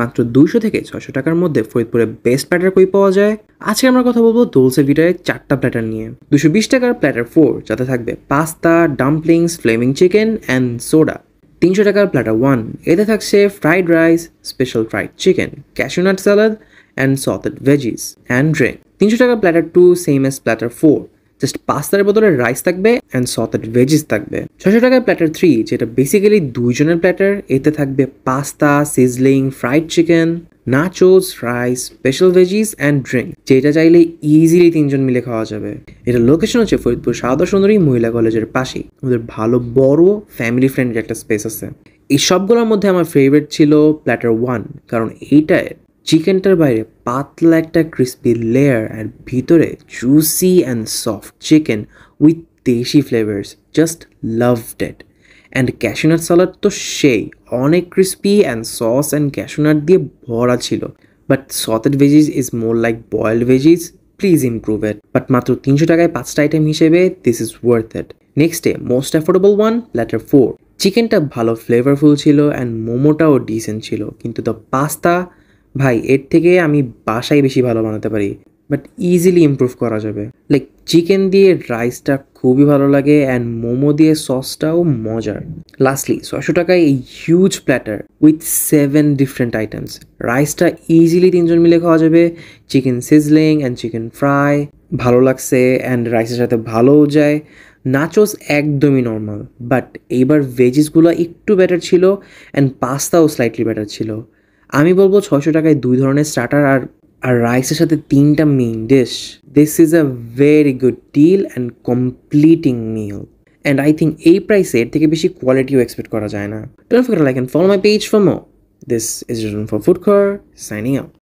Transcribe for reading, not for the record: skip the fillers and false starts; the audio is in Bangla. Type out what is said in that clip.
মাত্র 200 থেকে 600 টাকার মধ্যে ফরিদপুরে বেস্ট প্ল্যাটার কই পাওয়া যায়। আজকে আমরা কথা বলবো দোলসে ভিটারের 4টা প্ল্যাটার নিয়ে। 220 টাকার প্ল্যাটার 4 যাতে থাকবে pasta, dumplings, flaming chicken and soda. 300 টাকার প্ল্যাটার 1 এতে থাকছে fried rice, special fried chicken, cashew nut salad and sauteed veggies and drink. 300 টাকার platter 2 same as platter 4, just পাস্তার বদলে রাইস থাকবে অ্যান্ড সটেড ভেজিস থাকবে। 600 টাকার প্ল্যাটার 3 যেটা বেসিক্যালি 2 জনের প্ল্যাটার, এতে থাকবে pasta, sizzling, fried chicken, nachos, rice, special veggies and drink, যেটা চাইলে ইজিলি 3 জন মিলে খাওয়া যাবে। এটা লোকেশন হচ্ছে ফরিদপুর সারদা সুন্দরী মহিলা কলেজের পাশেই। ওদের ভালো বড় ফ্যামিলি ফ্রেন্ডলি একটা স্পেস আছে। এই সবগুলোর মধ্যে আমার ফেভারিট ছিল প্ল্যাটার 1, কারণ এইটায় চিকেনটার বাইরে পাতলা একটা ক্রিস্পি লেয়ার আর ভিতরে juicy and soft chicken with desi flavours. Just loved it. And cashew nut salad তো সেই অনেক crispy and sauce and cashew nut দিয়ে ভরা ছিল। But sauteed veggies is more like boiled veggies, please improve it. But মাত্র 300 টাকায় 5টা আইটেম হিসেবে this is worth it. Next day most affordable one, platter 4। চিকেনটা ভালো ফ্লেভারফুল ছিল অ্যান্ড মোমোটাও ডিসেন্ট ছিল, কিন্তু দ্য পাস্তা ভাই এর থেকে আমি বাসায় বেশি ভালো বানাতে পারি, বাট ইজিলি ইমপ্রুভ করা যাবে। লাইক চিকেন দিয়ে রাইসটা খুবই ভালো লাগে অ্যান্ড মোমো দিয়ে সসটাও মজার। লাস্টলি 600 টাকায় এই huge platter with 7 different items. রাইসটা ইজিলি 3 জন মিলে খাওয়া যাবে। Chicken sizzling and chicken fry ভালো লাগছে অ্যান্ড রাইসের সাথে ভালোও যায়। নাচোস একদমই নর্মাল, বাট এইবার ভেজিসগুলো একটু বেটার ছিল অ্যান্ড পাস্তাও স্লাইটলি বেটার ছিল। আমি বলবো 600 টাকায় 2 ধরনের স্টার্টার আর রাইসের সাথে 3টা main dish. This is a very good deal and completing meal. And I think এই প্রাইসে এর থেকে বেশি কোয়ালিটিও এক্সপেক্ট করা যায় না। Don't forget like and follow my page for more. This is reason for food core, signing out.